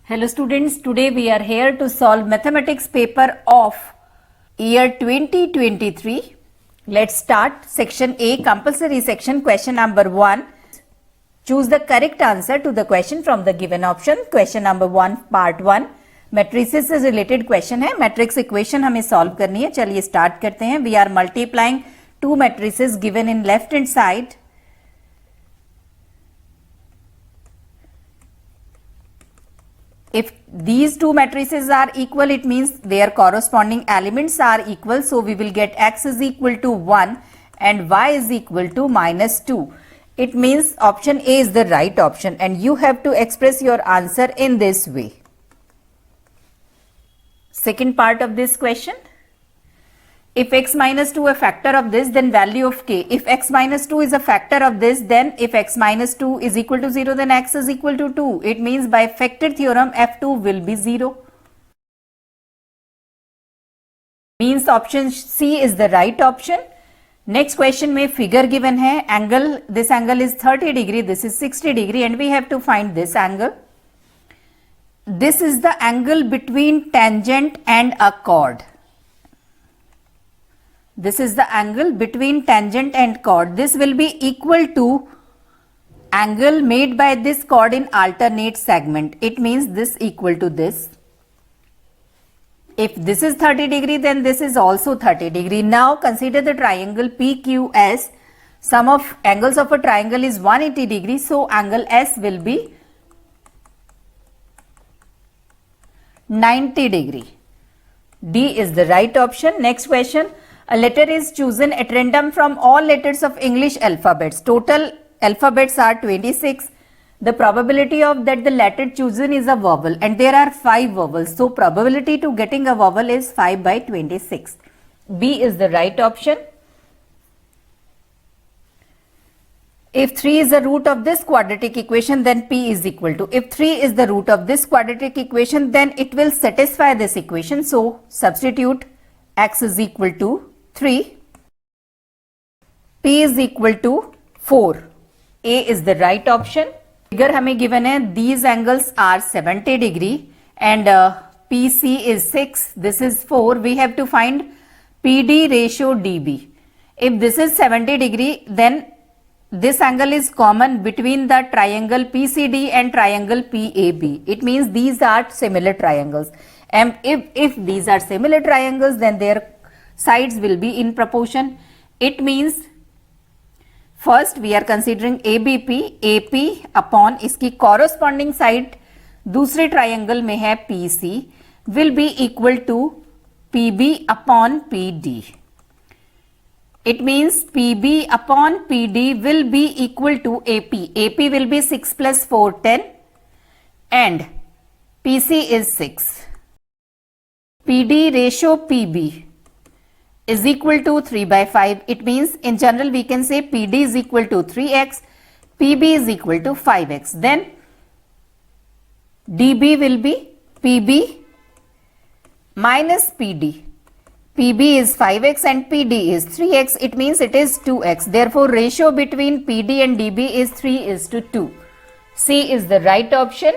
Hello students, today we are here to solve mathematics paper of year 2023. Let's start section A, compulsory section, question number 1. Choose the correct answer to the question from the given option. Question number 1, part 1. Matrices से related question है. Matrix equation हमें solve करनी है. चलिए start करते हैं. We are multiplying two matrices given in left hand side. If these two matrices are equal, it means their corresponding elements are equal. So we will get x is equal to 1 and y is equal to minus 2. It means option A is the right option and you have to express your answer in this way. Second part of this question. If x minus 2 a factor of this, then value of k. If x minus 2 is a factor of this, then if x minus 2 is equal to 0, then x is equal to 2. It means by factor theorem, f2 will be 0. Means option C is the right option. Next question में figure given है. Angle, this angle is 30 degree, this is 60 degree and we have to find this angle. This is the angle between tangent and a chord. This is the angle between tangent and chord. This will be equal to angle made by this chord in alternate segment. It means this equal to this. If this is 30 degree, then this is also 30 degree. Now consider the triangle PQS. Sum of angles of a triangle is 180 degree. So angle S will be 90 degree. D is the right option. Next question. A letter is chosen at random from all letters of English alphabets. Total alphabets are 26. The probability of that the letter chosen is a vowel and there are 5 vowels. So probability to getting a vowel is 5 by 26. B is the right option. If 3 is the root of this quadratic equation, then P is equal to. If 3 is the root of this quadratic equation, then it will satisfy this equation. So substitute x is equal to 3, P is equal to 4. A is the right option. Figure हमें given है, these angles are 70 degree and PC is 6, this is 4. We have to find PD ratio DB. If this is 70 degree, then this angle is common between the triangle PCD and triangle PAB. It means these are similar triangles. And if these are similar triangles, then their sides will be in proportion. It means first we are considering ABP, AP upon इसकी corresponding side दूसरे triangle में है PC will be equal to PB upon PD. It means PB upon PD will be equal to AP. AP will be 6 plus 4, 10 and PC is 6. PD ratio PB is equal to 3 by 5. It means in general we can say PD is equal to 3x, PB is equal to 5x. Then DB will be PB minus PD. PB is 5x and PD is 3x. It means it is 2x. Therefore, ratio between PD and DB is 3:2. C is the right option.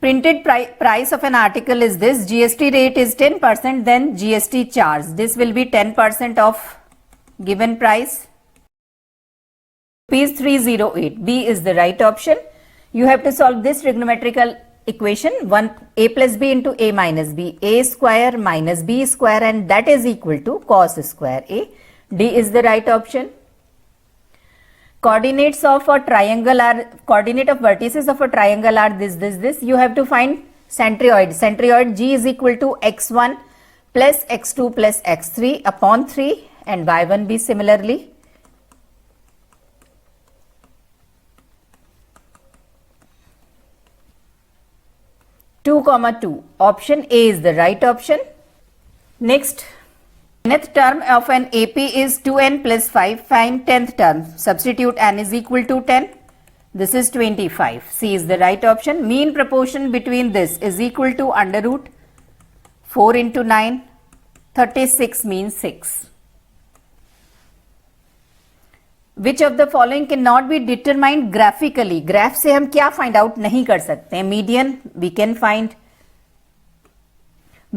Printed price of an article is this. GST rate is 10%, then GST charge. This will be 10% of given price. Rupees 308. B is the right option. You have to solve this trigonometrical equation. 1a plus b into a minus b. A square minus b square and that is equal to cos square a. D is the right option. Coordinates of a triangle are, coordinate of vertices of a triangle are this. You have to find centroid. Centroid G is equal to x1 plus x2 plus x3 upon 3 and y1b similarly. Two comma 2. Option A is the right option. Next. Nth term of an AP is 2n plus 5. Find 10th term. Substitute n is equal to 10. This is 25. C is the right option. Mean proportion between this is equal to under root 4 into 9. 36 means 6. Which of the following cannot be determined graphically? Graph से हम क्या find out नहीं कर सकते हैं? Median we can find,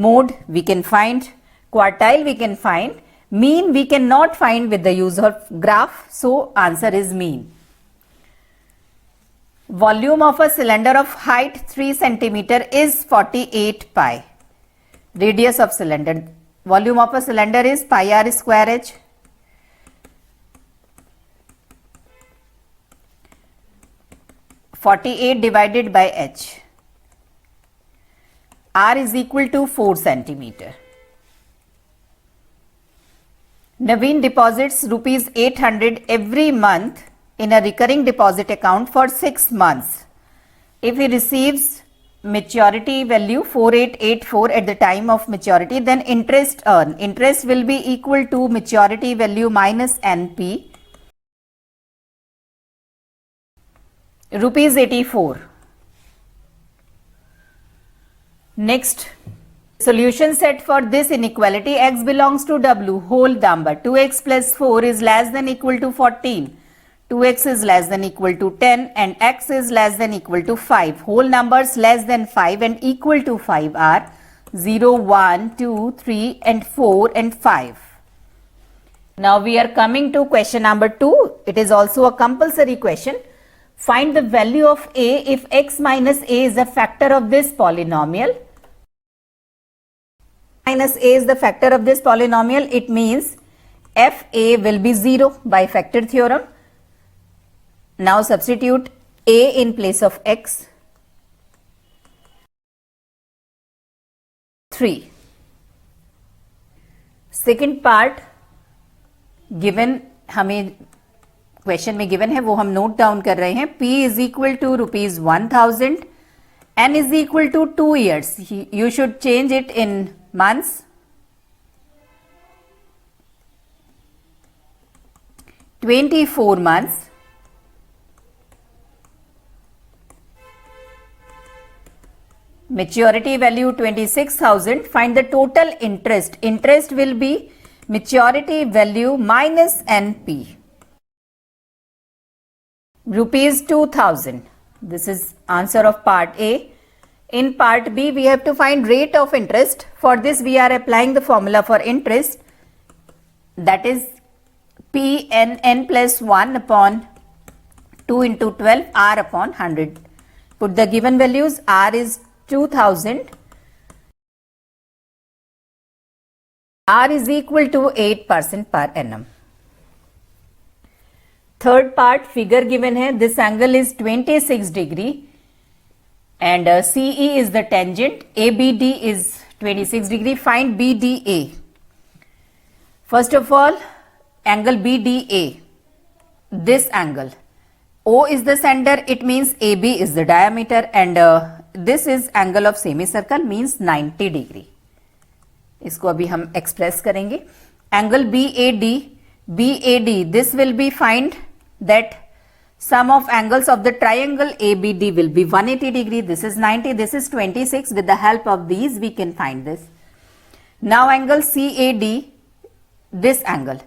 mode we can find, quartile we can find, mean we cannot find with the use of graph, so answer is mean. Volume of a cylinder of height 3 centimeter is 48 pi. Radius of cylinder, volume of a cylinder is pi r square h. (48) divided by h. R is equal to 4 centimeter. Naveen deposits rupees 800 every month in a recurring deposit account for 6 months. If he receives maturity value 4884 at the time of maturity, then interest will be equal to maturity value minus NP, rupees 84. Next, solution set for this inequality: x belongs to W, whole number. 2x plus 4 is less than equal to 14, 2x is less than equal to 10, and x is less than equal to 5. Whole numbers less than 5 and equal to 5 are 0, 1, 2, 3 and 4 and 5. Now we are coming to question number 2. It is also a compulsory question. Find the value of a if x minus a is a factor of this polynomial. Minus a is the factor of this polynomial. It means fa will be 0 by factor theorem. Now substitute a in place of x. 3. Second part given हमें question में given है वो हम note down कर रहे हैं. P is equal to rupees 1000, N is equal to 2 years. You should change it in months. 24 months. Maturity value 26,000. Find the total interest. Interest will be maturity value minus NP. Rupees 2000. This is answer of part A. In part B, we have to find rate of interest. For this, we are applying the formula for interest, that is Pn plus 1 upon 2 into 12 R upon 100. Put the given values. R is 2000. R is equal to 8% per annum. Third part, figure given है. This angle is 26 degree and CE is the tangent. ABD is 26 degree. Find BDA. First of all, angle BDA, this angle. O is the center, it means AB is the diameter, and this is angle of semicircle, means 90 degree. इसको अभी हम express करेंगे. Angle BAD, this will be find that sum of angles of the triangle ABD will be 180 degree. This is 90, this is 26. With the help of these, we can find this. Now angle CAD, this angle,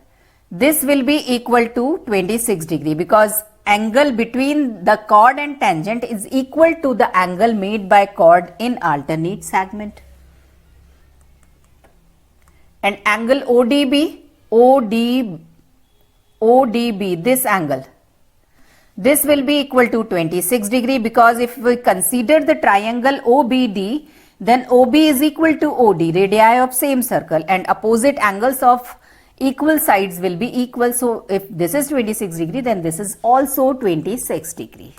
this will be equal to 26 degree because angle between the chord and tangent is equal to the angle made by chord in alternate segment. And angle ODB, this angle, this will be equal to 26 degree because if we consider the triangle OBD, then OB is equal to OD, radii of same circle, and opposite angles of equal sides will be equal. So if this is 26 degree, then this is also 26 degree.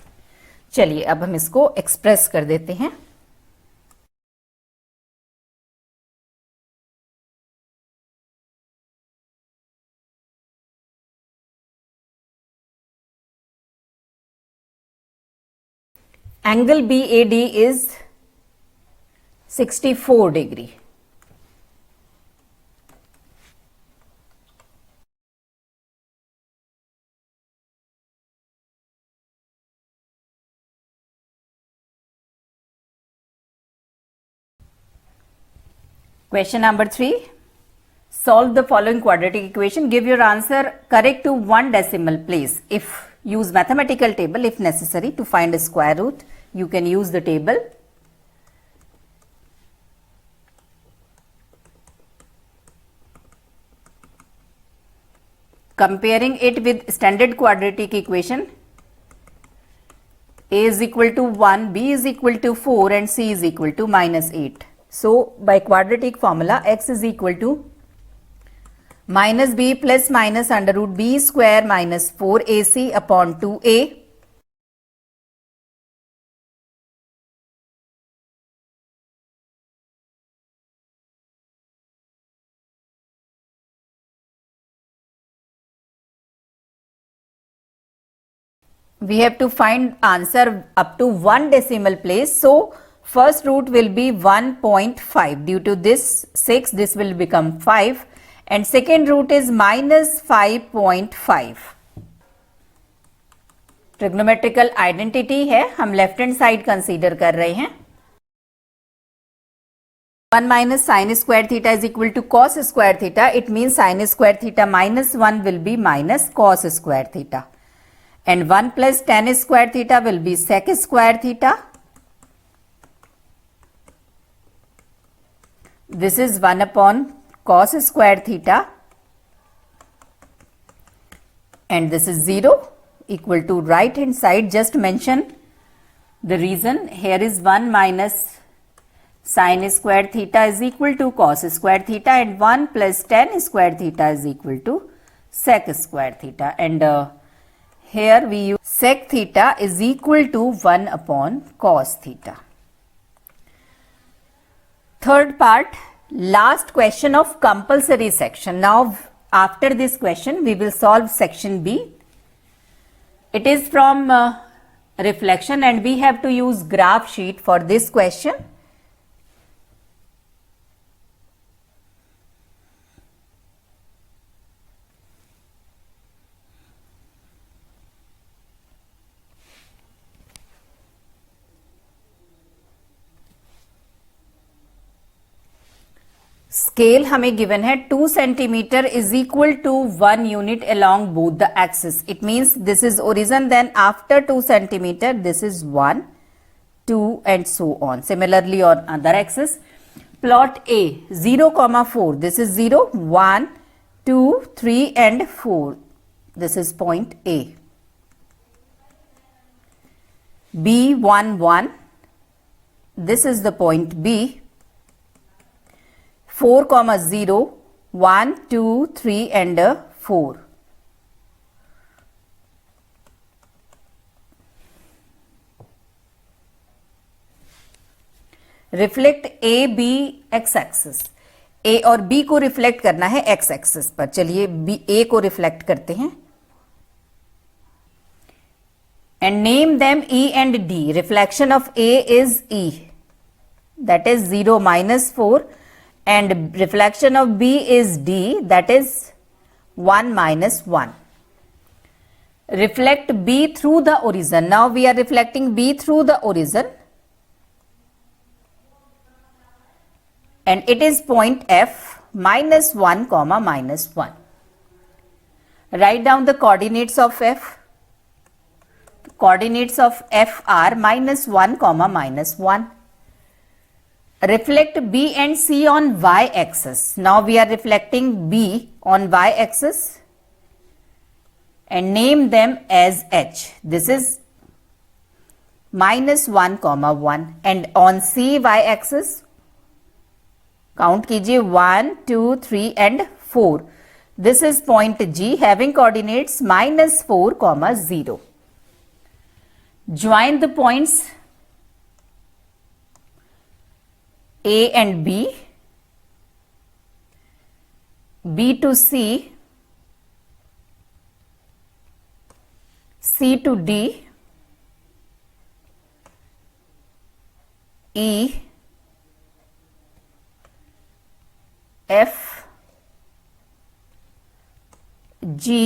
चलिए अब हम इसको express कर देते हैं. Angle BAD is 64 degree. Question number 3. Solve the following quadratic equation. Give your answer correct to one decimal place. If use mathematical table if necessary to find a square root, you can use the table. Comparing it with standard quadratic equation, a is equal to 1, b is equal to 4 and c is equal to minus 8. So, by quadratic formula, x is equal to minus b plus minus under root b square minus 4ac upon 2a. We have to find answer up to one decimal place. So, first root will be 1.5. Due to this 6, this will become 5. And second root is minus 5.5. Trigonometrical identity है, हम left hand side consider कर रहे हैं. 1 minus sin square theta is equal to cos square theta. It means sin square theta minus 1 will be minus cos square theta. And 1 plus tan square theta will be sec square theta. This is 1 upon cos square theta. And this is 0 equal to right hand side. Just mention the reason. Here is 1 minus sin square theta is equal to cos square theta and 1 plus tan square theta is equal to sec square theta. And here we use sec theta is equal to 1 upon cos theta. Third part, last question of compulsory section. Now after this question we will solve section B. It is from reflection and we have to use graph sheet for this question. Scale हमें given है 2 centimetre is equal to 1 unit along both the axis. It means this is origin, then after 2 centimeter this is 1, 2 and so on. Similarly on other axis, plot A 0, 4. This is 0, 1, 2, 3 and 4. This is point A. B 1, 1. This is the point B. 4, 0, 1, 2, 3 and 4. Reflect A B X axis. A और B को reflect करना है x axis पर. चलिए B ए को reflect करते हैं and name them E and D. Reflection of A is E, that is 0, -4. And reflection of B is D, that is 1, -1. Reflect B through the origin. Now we are reflecting B through the origin. And it is point F, -1, -1. Write down the coordinates of F. The coordinates of F are -1, -1. Reflect B and C on y-axis. Now we are reflecting B on y-axis and name them as H. This is -1, 1. And on C y-axis, count कीजिए 1, 2, 3 and 4. This is point G having coordinates -4, 0. Join the points A and B, B to C, C to D, E, F, G,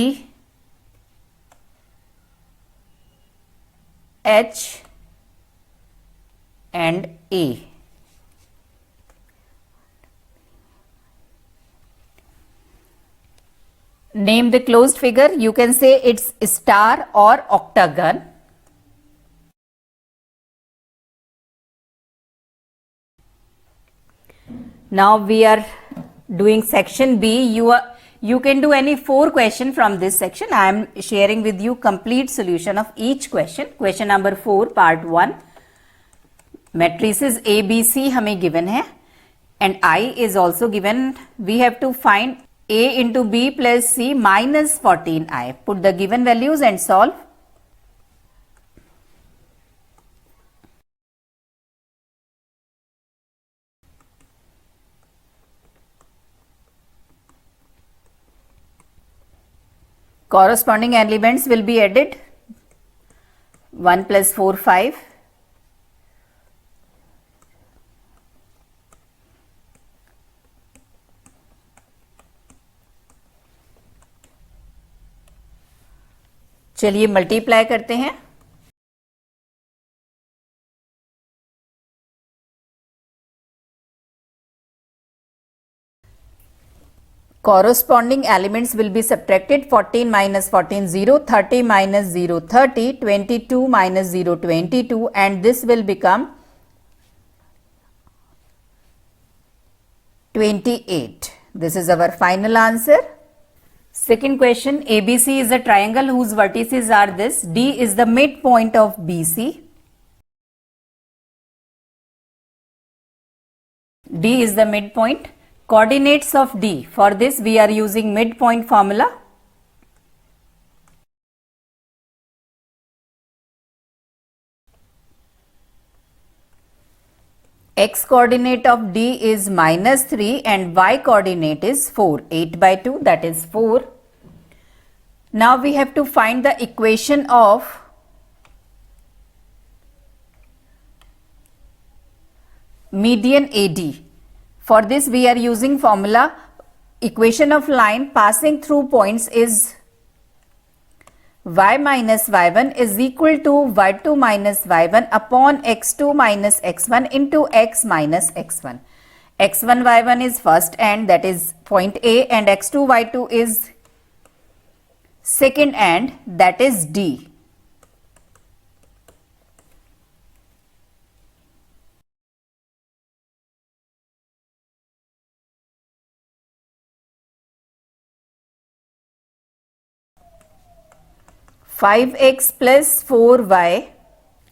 H and A. Name the closed figure. You can say it's star or octagon. Now we are doing section B. You can do any 4 question from this section. I am sharing with you complete solution of each question. Question number 4 part 1. Matrices A, B, C हमें given है and I is also given. We have to find A into B plus C minus 14I. Put the given values and solve. Corresponding elements will be added. 1 plus 4, 5. चलिए multiply करते हैं. Corresponding elements will be subtracted. 14 minus 14 0, 30 minus 0 30, 22 minus 0 22, and this will become 28. This is our final answer. Second question, ABC is a triangle whose vertices are this. D is the midpoint of BC. D is the midpoint. Coordinates of D. For this we are using midpoint formula. X coordinate of D is minus 3 and Y coordinate is 4. 8 by 2, that is 4. Now we have to find the equation of median AD. For this we are using formula. Equation of line passing through points is y minus y1 is equal to y2 minus y1 upon x2 minus x1 into x minus x1. x1 y1 is first end, that is point A, and x2 y2 is second end, that is D. Five x plus 4y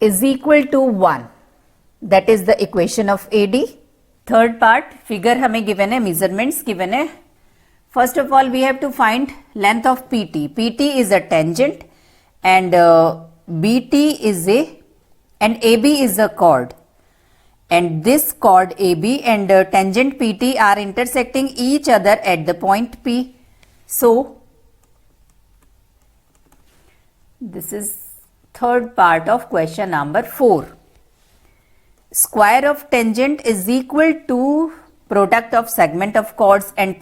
is equal to 1. That is the equation of AD. Third part, figure हमें given है, measurements given है. First of all, we have to find length of PT. PT is a tangent and BT is and AB is a chord. And this chord AB and tangent PT are intersecting each other at the point P. So, this is third part of question number 4. Square of tangent is equal to product of segment of chords, and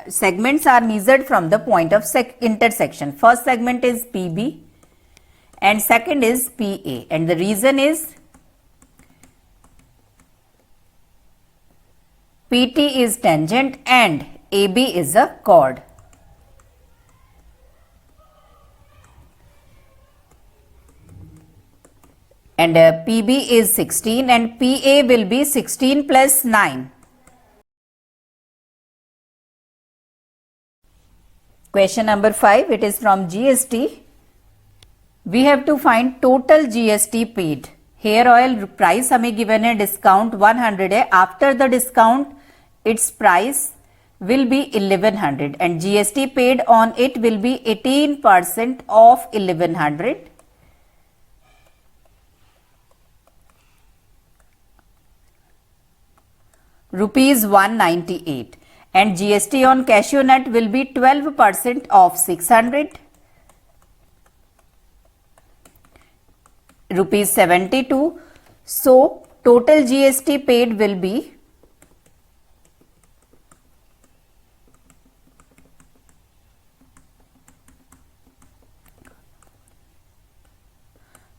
segments are measured from the point of intersection. First segment is PB and second is PA, and the reason is PT is tangent and AB is a chord. And PB is 16 and PA will be 16 plus 9. Question number 5, it is from GST. We have to find total GST paid. Hair oil price हमें given है, discount 100 है. After the discount, its price will be 1100 and GST paid on it will be 18% of 1100. Rupees 198 and GST on cashew nut will be 12% of 600. Rupees 72. So total GST paid will be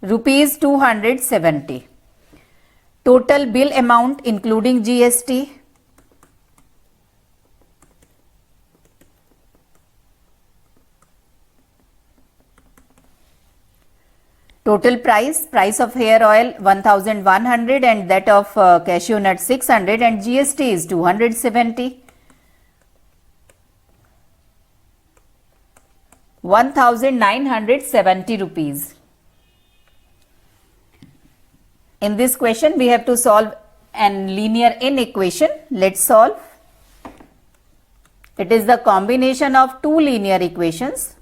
Rupees 270. Total bill amount including GST Total price of hair oil 1100 and that of cashew nut 600 and GST is 270. 1970 rupees. In this question we have to solve an linear inequation. Let's solve. It is the combination of two linear equations.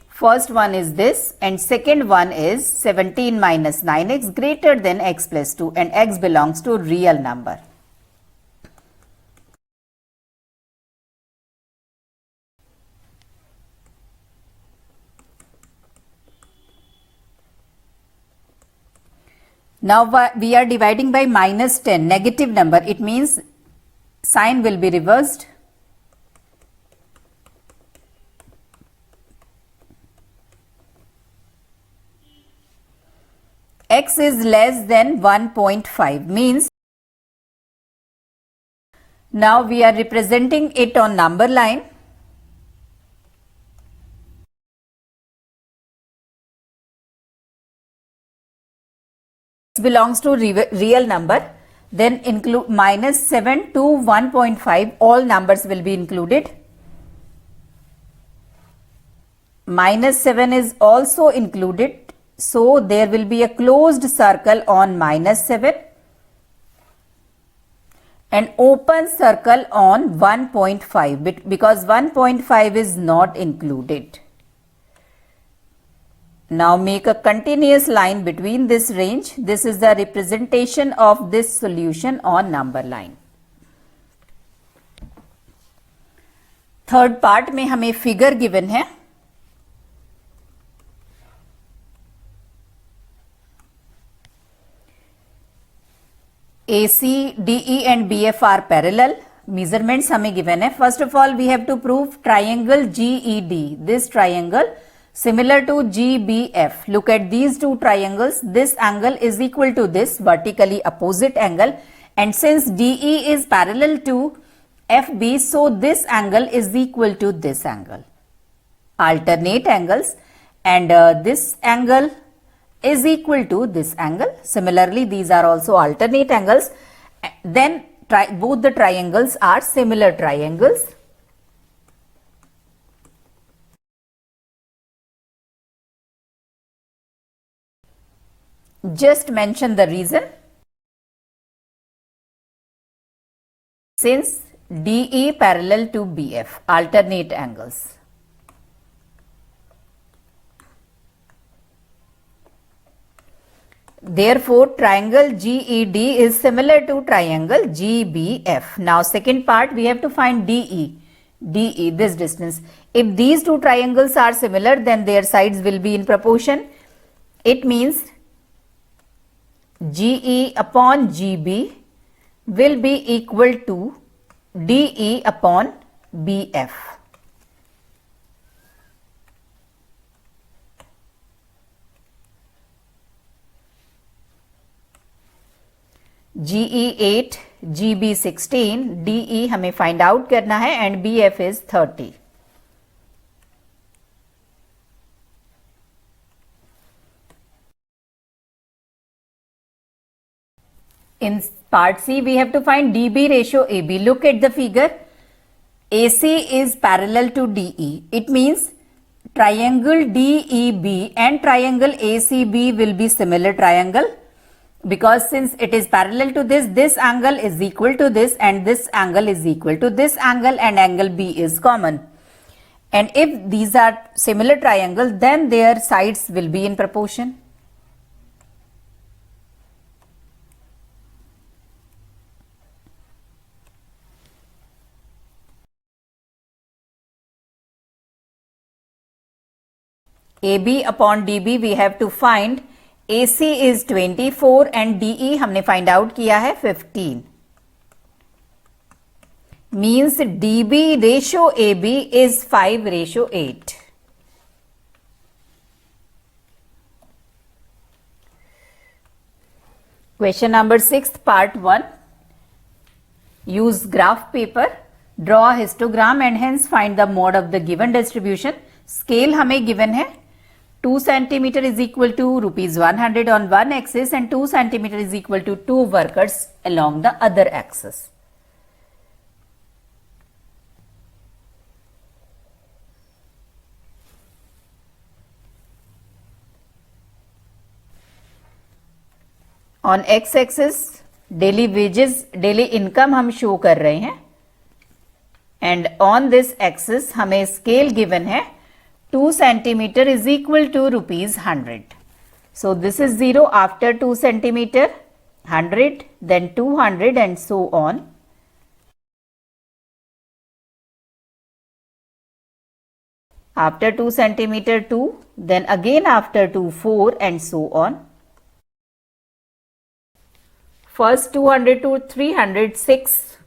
First one is this and second one is 17 minus 9x greater than x plus 2 and x belongs to real number. Now we are dividing by minus 10, negative number. It means sign will be reversed. X is less than 1.5 means now we are representing it on number line. X belongs to real number, then include minus 7 to 1.5, all numbers will be included. Minus 7 is also included. So there will be a closed circle on minus 7 and open circle on 1.5 because 1.5 is not included. Now make a continuous line between this range. This is the representation of this solution on number line. Third part में हमें figure given है. AC, DE and BF are parallel. Measurements हमें given है. First of all, we have to prove triangle GED. This triangle similar to GBF. Look at these two triangles. This angle is equal to this vertically opposite angle. And since DE is parallel to FB, so this angle is equal to this angle. Alternate angles. And this angle is equal to this angle. Similarly, these are also alternate angles. Then both the triangles are similar triangles. Just mention the reason. Since DE parallel to BF, alternate angles. Therefore, triangle GED is similar to triangle GBF. Now, second part, we have to find DE. DE, this distance. If these two triangles are similar, then their sides will be in proportion. It means GE upon GB will be equal to DE upon BF. GE 8, GB 16, DE हमें find out करना है and BF is 30. In part C, we have to find DB ratio AB. Look at the figure. AC is parallel to DE. It means triangle DEB and triangle ACB will be similar triangle. Because since it is parallel to this angle is equal to this and this angle is equal to this angle and angle B is common. And if these are similar triangles, then their sides will be in proportion. AB upon DB we have to find. AC is 24 and DE हमने find out किया है 15. Means DB ratio AB is 5:8. Question number 6, part 1. Use graph paper, draw a histogram and hence find the mode of the given distribution. Scale हमें given है 2 centimeter is equal to ₹100 on one axis and 2 centimeter is equal to 2 workers along the other axis. On x axis daily wages, daily income हम show कर रहे हैं and on this axis हमें scale given है 2 centimeter is equal to ₹100. So this is 0 after 2 centimeter, 100, then 200 and so on. After 2 centimeter 2, then again after 2 4 and so on. First 200 to 300 6.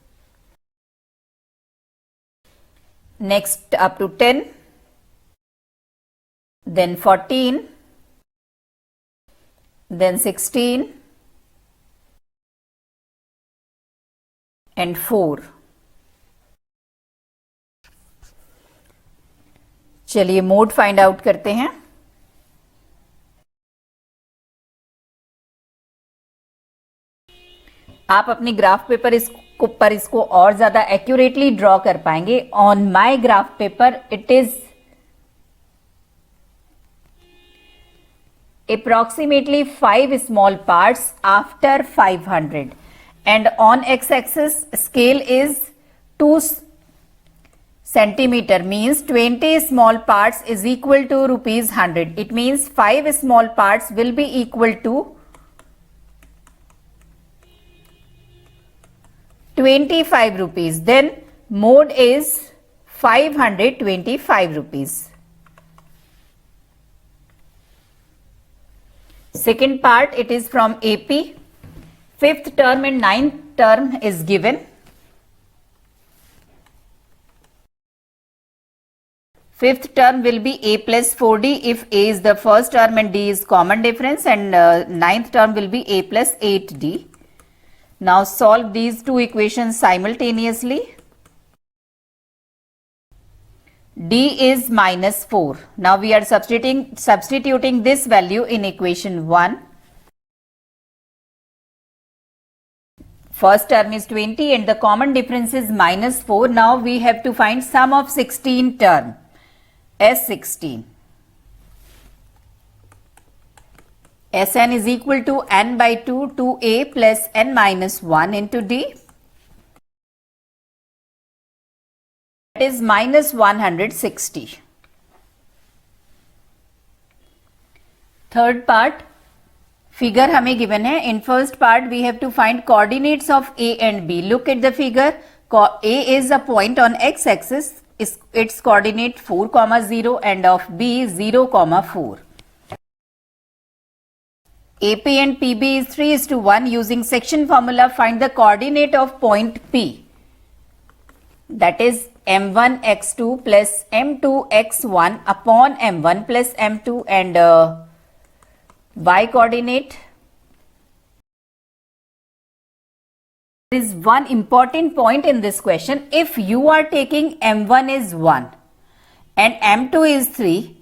Next up to 10. Then 14, then 16 and 4. चलिए mode find out करते हैं. आप अपनी graph paper इसको और ज्यादा accurately draw कर पाएंगे. On my graph paper it is approximately 5 small parts after 500 and on x-axis scale is 2 centimeter means 20 small parts is equal to ₹100. It means 5 small parts will be equal to 25 rupees. Then mode is 525 rupees. Second part, it is from AP. Fifth term and ninth term is given. Fifth term will be A plus 4D if A is the first term and D is common difference, and ninth term will be A plus 8D. Now solve these two equations simultaneously. D is minus 4. Now we are substituting this value in equation 1. First term is 20 and the common difference is minus 4. Now we have to find sum of 16 term as 16. Sn is equal to n by 2 to A plus n minus 1 into D. Is minus 160. Third part, figure हमें given है. In first part we have to find coordinates of A and B. Look at the figure. A is a point on x-axis. Its coordinate 4,0 and of B 0,4. AP and PB is 3:1. Using section formula, find the coordinate of point P. That is m1 x2 plus m2 x1 upon m1 plus m2 and y coordinate. There is one important point in this question. If you are taking m1 is 1 and m2 is 3,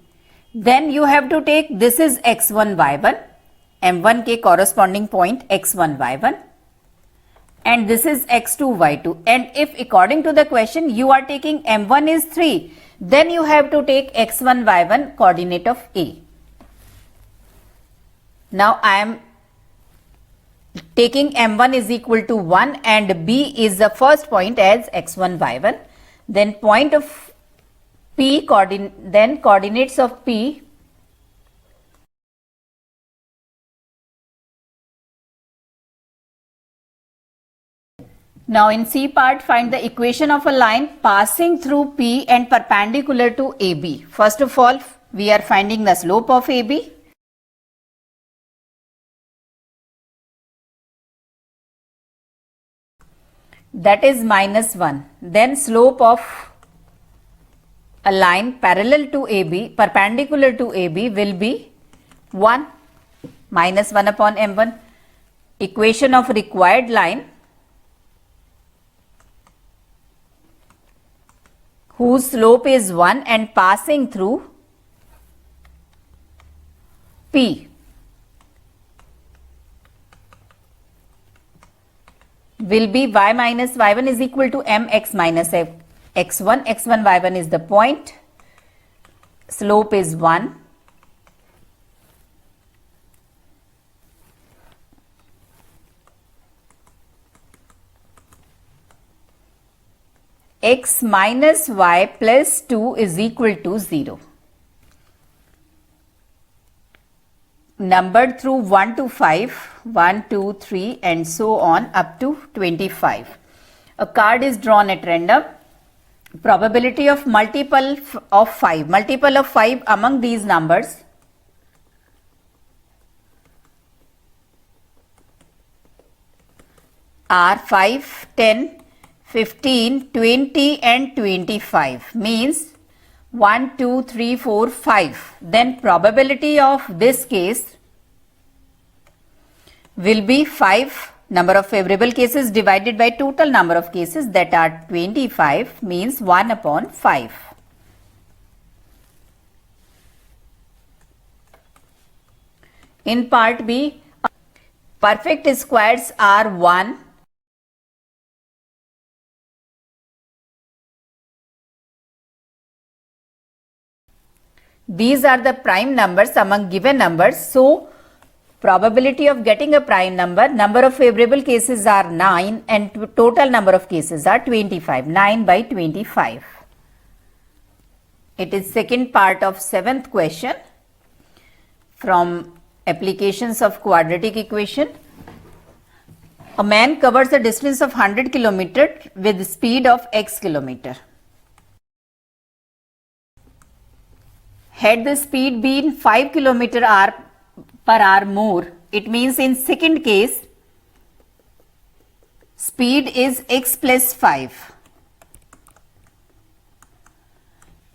then you have to take this is x1 y1, m1 के corresponding point x1 y1. And this is x2 y2, and if according to the question you are taking m1 is 3, then you have to take x1 y1 coordinate of A. Now I am taking m1 is equal to 1 and B is the first point as x1 y1. Then point of P coordinates of P Now in C part, find the equation of a line passing through P and perpendicular to AB. First of all, we are finding the slope of AB. That is minus 1. Then slope of a line parallel to AB, perpendicular to AB will be 1. Minus 1 upon M1. Equation of required line whose slope is 1 and passing through P will be y minus y1 is equal to mx minus x1. x1, y1 is the point. Slope is 1. X minus y plus 2 is equal to 0. Numbered through 1 to 5, 1, 2, 3 and so on up to 25. A card is drawn at random. Probability of multiple of 5 among these numbers are 5, 10, 15, 20 and 25, means 1, 2, 3, 4, 5. Then probability of this case will be 5 number of favorable cases divided by total number of cases, that are 25, means 1 upon 5. In part B, perfect squares are 1, these are the prime numbers among given numbers. So, probability of getting a prime number of favorable cases are 9 and total number of cases are 25, 9 by 25. It is second part of 7th question from applications of quadratic equation. A man covers a distance of 100 km with speed of x km. Had the speed been 5 km per hour more, it means in second case, speed is x plus 5.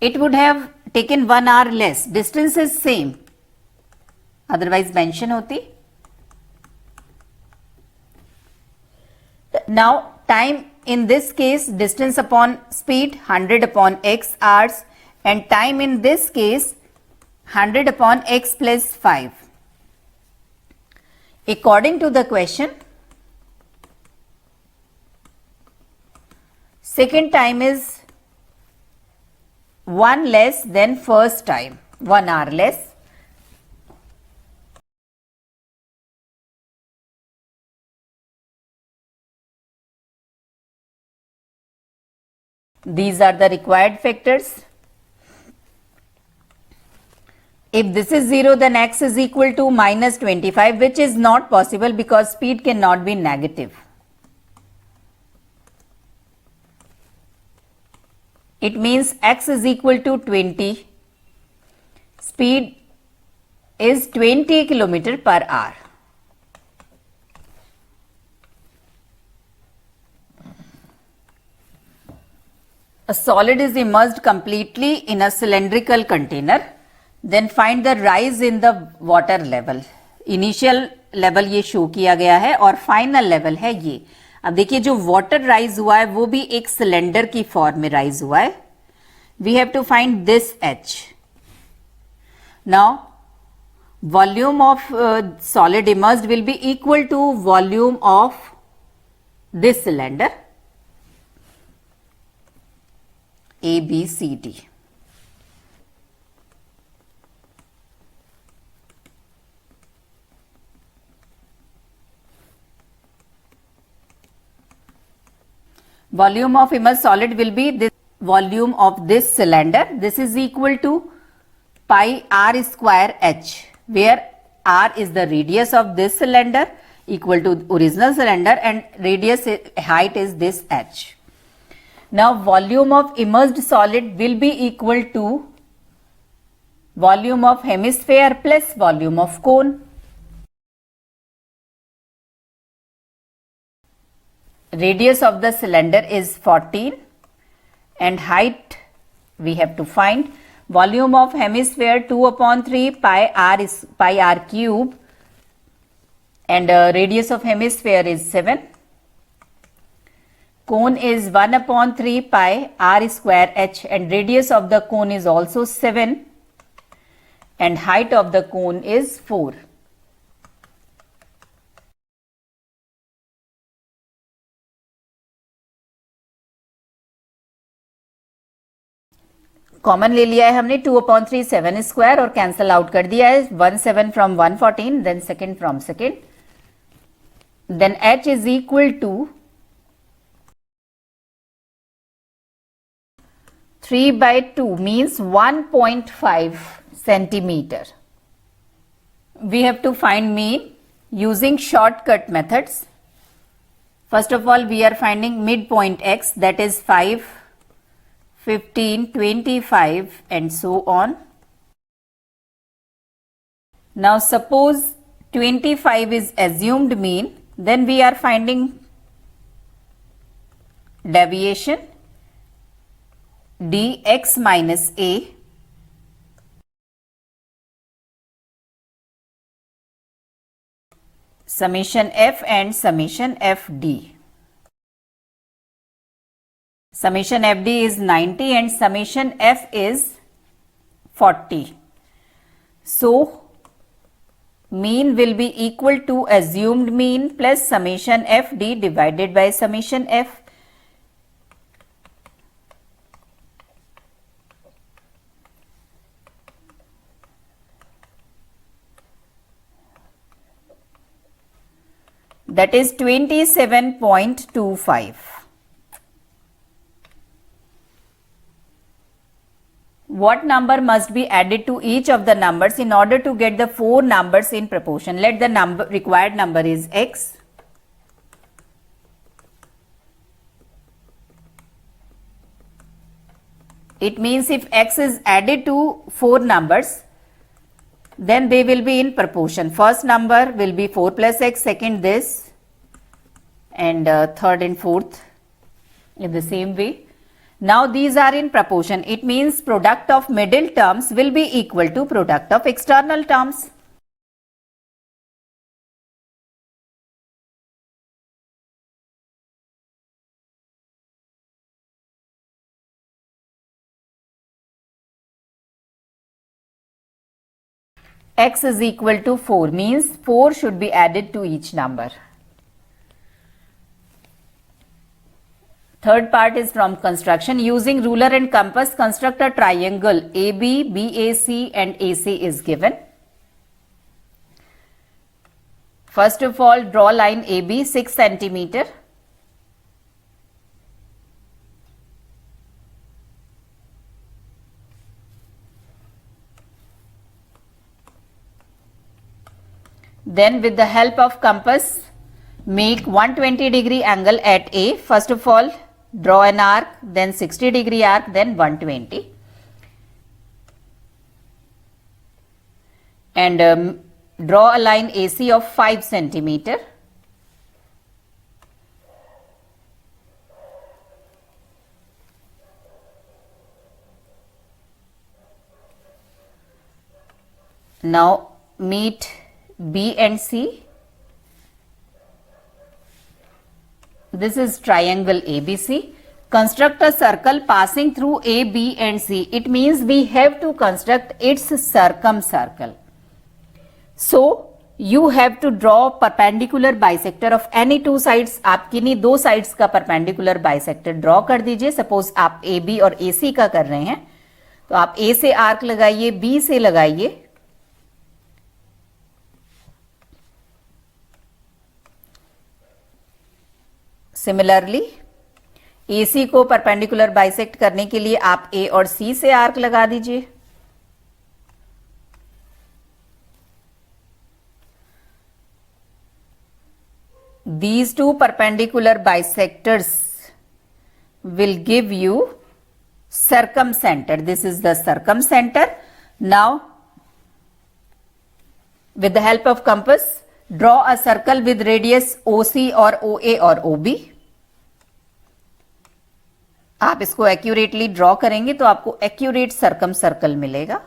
It would have taken 1 hour less. Distance is same. Otherwise mention hoti. Now time in this case, distance upon speed 100 upon x hours, and time in this case 100 upon x plus 5. According to the question, second time is 1 less than first time, 1 hour less. These are the required factors. If this is 0, then x is equal to minus 25, which is not possible because speed cannot be negative. It means x is equal to 20. Speed is 20 km per hour. A solid is immersed completely in a cylindrical container. Then find the rise in the water level. Initial level ये show किया गया है और final level है ये. अब देखिए जो वाटर राइज हुआ है वो भी एक सिलेंडर की फॉर्म में राइज हुआ है. We have to find this H. Now volume of solid immersed will be equal to volume of this cylinder A, B, C, D. Volume of immersed solid will be this volume of this cylinder. This is equal to pi r square h, where r is the radius of this cylinder equal to original cylinder and radius height is this h. Now volume of immersed solid will be equal to volume of hemisphere plus volume of cone. Radius of the cylinder is 14 and height we have to find. Volume of hemisphere 2 upon 3 pi r cube and radius of hemisphere is 7. Cone is 1/3 pi r square h and radius of the cone is also 7 and height of the cone is 4. Common ले लिया है हमने 2/3 7 square और cancel out कर दिया है 1 7 from 114 then second from second then h is equal to 3/2 means 1.5 centimeter. We have to find mean using shortcut methods. First of all, we are finding midpoint x, that is 5, 15, 25 and so on. Now suppose 25 is assumed mean, then we are finding deviation dx minus a summation f and summation fd. Summation fd is 90 and summation f is 40. So mean will be equal to assumed mean plus summation fd divided by summation f. That is 27.25. What number must be added to each of the numbers in order to get the four numbers in proportion? Let the required number is x. It means if x is added to four numbers, then they will be in proportion. First number will be 4 plus x, second this, and third and fourth in the same way. Now these are in proportion. It means product of middle terms will be equal to product of external terms. X is equal to 4 means 4 should be added to each number. Third part is from construction. Using ruler and compass, construct a triangle AB, BAC and AC is given. First of all, draw line AB 6 centimeter. Then with the help of compass, make 120 degree angle at A. First of all, draw an arc, then 60 degree arc, then 120. And draw a line AC of 5 centimeter. Now meet B and C. This is triangle ABC. Construct a circle passing through A, B and C. It means we have to construct its circumcircle. So you have to draw perpendicular bisector of any two sides. आप किन्हीं दो sides का perpendicular bisector draw कर दीजिए. Suppose आप AB और AC का कर रहे हैं तो आप A से arc लगाइए, B से लगाइए. सिमिलरली AC को परपेंडिकुलर बाइसेक्ट करने के लिए आप A और C से आर्क लगा दीजिए. These two perpendicular bisectors will give you circumcenter. This is the circumcenter. Now with the help of compass, draw a circle with radius OC or OA or OB. आप इसको accurately draw करेंगे तो आपको accurate circum circle मिलेगा.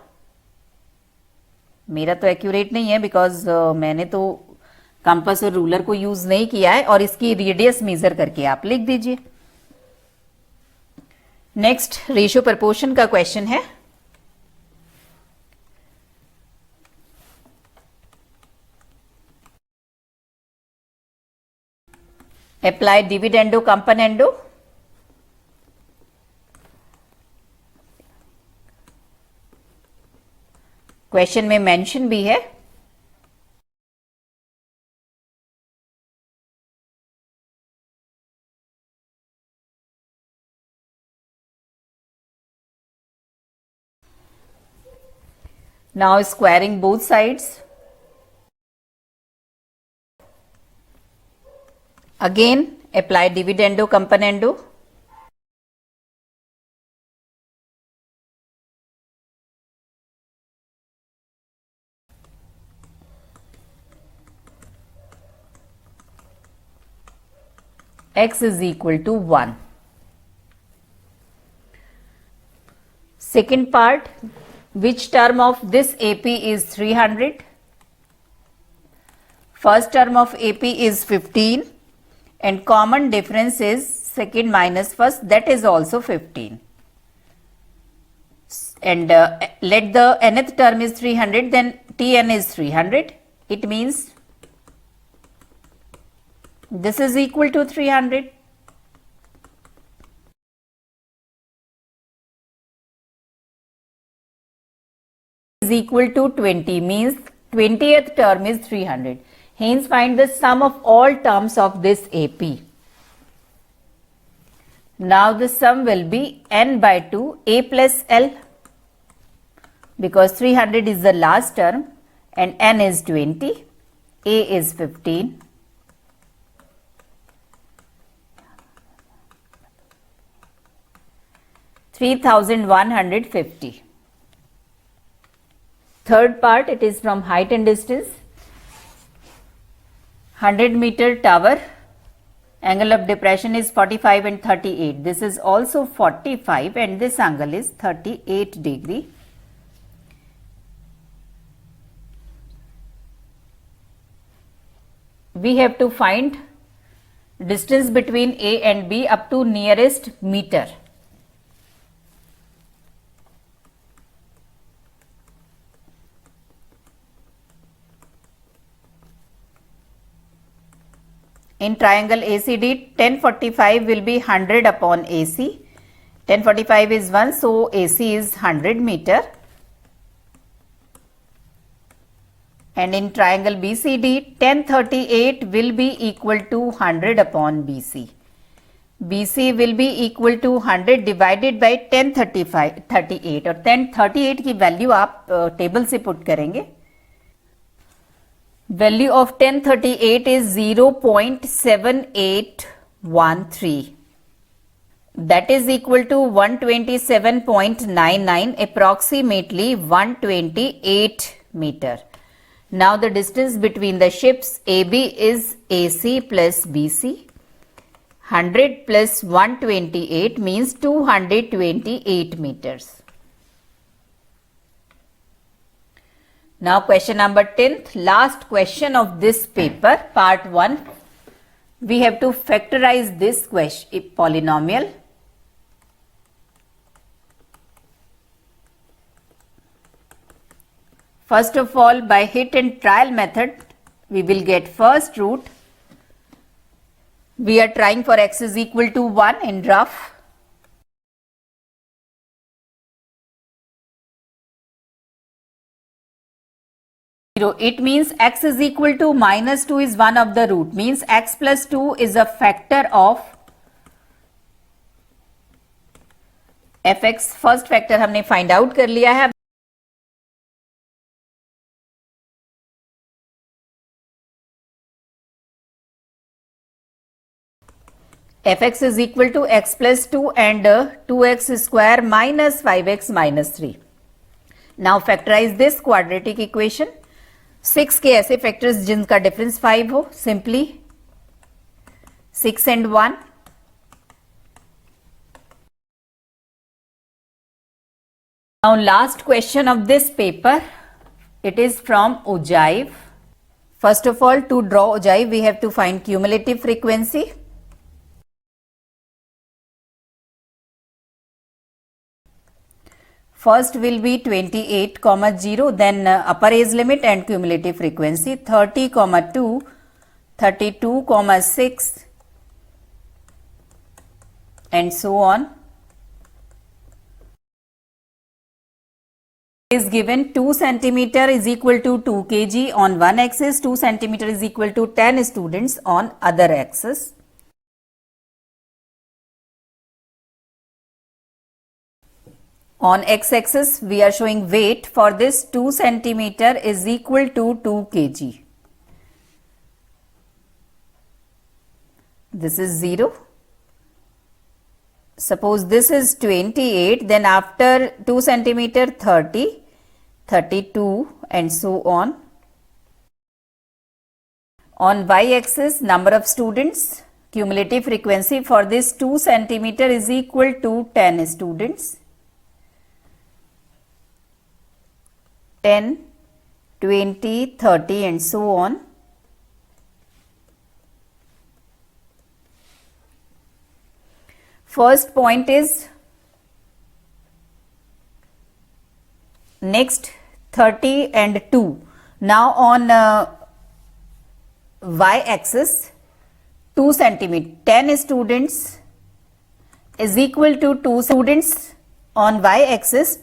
मेरा तो accurate नहीं है बिकॉज मैंने तो कंपास और रूलर को यूज नहीं किया है और इसकी रेडियस मेजर करके आप लिख दीजिए. नेक्स्ट रेशियो प्रपोर्शन का क्वेश्चन है। Apply dividendo componendo. क्वेश्चन में मेंशन भी है। Now squaring both sides. Again apply dividendo componendo. X is equal to 1. Second part, which term of this AP is 300? First term of AP is 15 and common difference is second minus first, that is also 15. And let the nth term is 300, then Tn is 300. It means this is equal to 300. Is equal to 20 means 20th term is 300. Hence find the sum of all terms of this AP. Now the sum will be n by 2 a plus l, because 300 is the last term and n is 20, a is 15. $3,150. Third part, it is from height and distance. 100-meter tower, angle of depression is 45 and 38. This is also 45 and this angle is 38 degree. We have to find distance between A and B up to nearest meter. In triangle ACD, 1045 will be 100 upon AC. 1045 is 1, so AC is 100 meter. And in triangle BCD, 1038 will be equal to 100 upon BC. BC will be equal to 100 divided by 1038 और 1038 की value आप table से put करेंगे। Value of 1038 is 0.7813. That is equal to 127.99, approximately 128 meter. Now the distance between the ships AB is AC plus BC. 100 plus 128 means 228 meters. Now question number 10th, last question of this paper, part 1. We have to factorize this question, polynomial. First of all, by hit and trial method, we will get first root. We are trying for x is equal to 1 in rough. It means x is equal to minus 2 is one of the root, means x plus 2 is a factor of fx. First factor हमने find out कर लिया है। fx is equal to x plus 2 and 2x square minus 5x minus 3. Now factorize this quadratic equation. 6 के ऐसे factors जिनका difference 5 हो, simply 6 and 1. Now last question of this paper, it is from ogive. First of all, to draw ogive, we have to find cumulative frequency. First will be 28,0, then upper age limit and cumulative frequency 30,2, 32,6 and so on. Is given 2 centimeter is equal to 2 kg on one axis, 2 centimeter is equal to 10 students on other axis. On x-axis we are showing weight for this 2 centimeter is equal to 2 kg. This is 0. Suppose this is 28, then after 2 centimeter 30, 32 and so on. On y-axis number of students, cumulative frequency for this 2 centimeter is equal to 10 students. 10, 20, 30 and so on. First point is next 30 and 2. Now on y-axis 2 centimeter, 10 students is equal to 2 students on y-axis.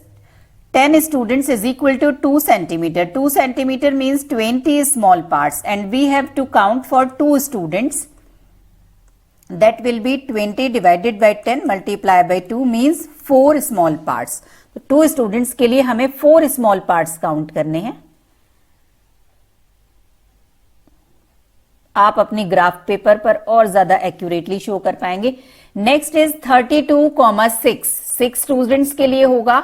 10 students is equal to 2 centimeter. 2 centimeter means 20 small parts and we have to count for 2 students. That will be 20 divided by 10 multiplied by 2 means 4 small parts. तो 2 students के लिए हमें 4 small parts count करने हैं. आप अपनी graph paper पर और ज्यादा एक्यूरेटली शो कर पाएंगे. Next is 32,6. 6 स्टूडेंट्स के लिए होगा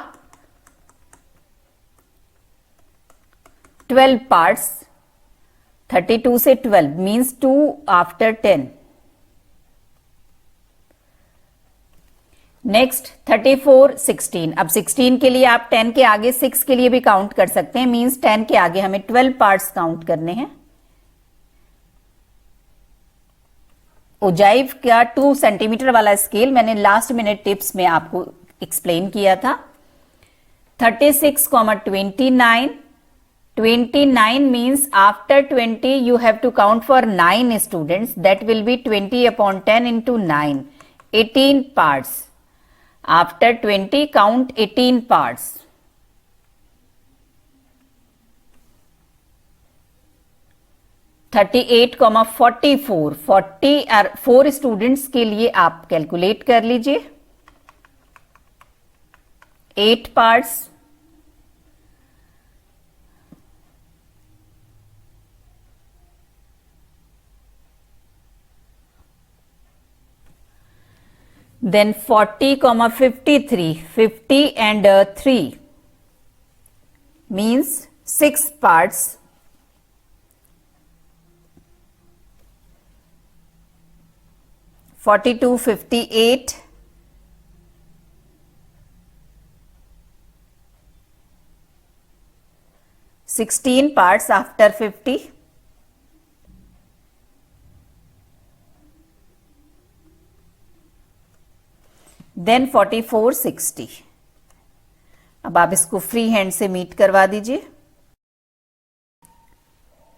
12 parts. 32 से 12 means 2 after 10. नेक्स्ट 34, 16. अब 16 के लिए आप 10 के आगे 6 के लिए भी काउंट कर सकते हैं. मींस 10 के आगे हमें 12 पार्ट्स काउंट करने हैं. ओजाइव का 2 सेंटीमीटर वाला स्केल मैंने लास्ट मिनट टिप्स में आपको एक्सप्लेन किया था. 36,29. 29 means after 20 you have to count for 9 students. That will be 20 upon 10 into 9. 18 parts. After 20 count 18 parts. 38,44. 4 students के लिए आप कैलकुलेट कर लीजिए. 8 parts. Then 40,53. 50 and 3 means 6 parts. 42, 58. 16 parts after 50. Then 44, 60. अब आप इसको फ्री हैंड से मीट करवा दीजिए.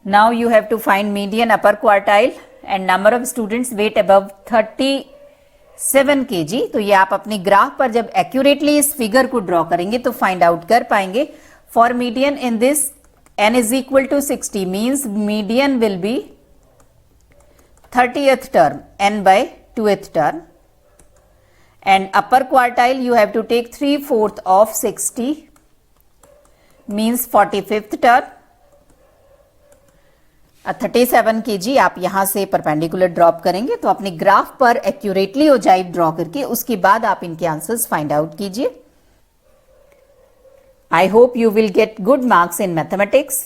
Now you have to find median upper quartile and number of students weight above 37 kg. तो ये आप अपनी ग्राफ पर जब एक्यूरेटली इस फिगर को ड्रॉ करेंगे तो फाइंड आउट कर पाएंगे. For median in this n is equal to 60 means median will be 30th term, n by 2th term. And upper quartile you have to take 3/4 of 60 means 45th term. 37 kg आप यहां से perpendicular drop करेंगे तो अपनी graph पर accurately ogive draw करके उसके बाद आप इनके आंसर्स फाइंड आउट कीजिए. I hope you will get good marks in mathematics.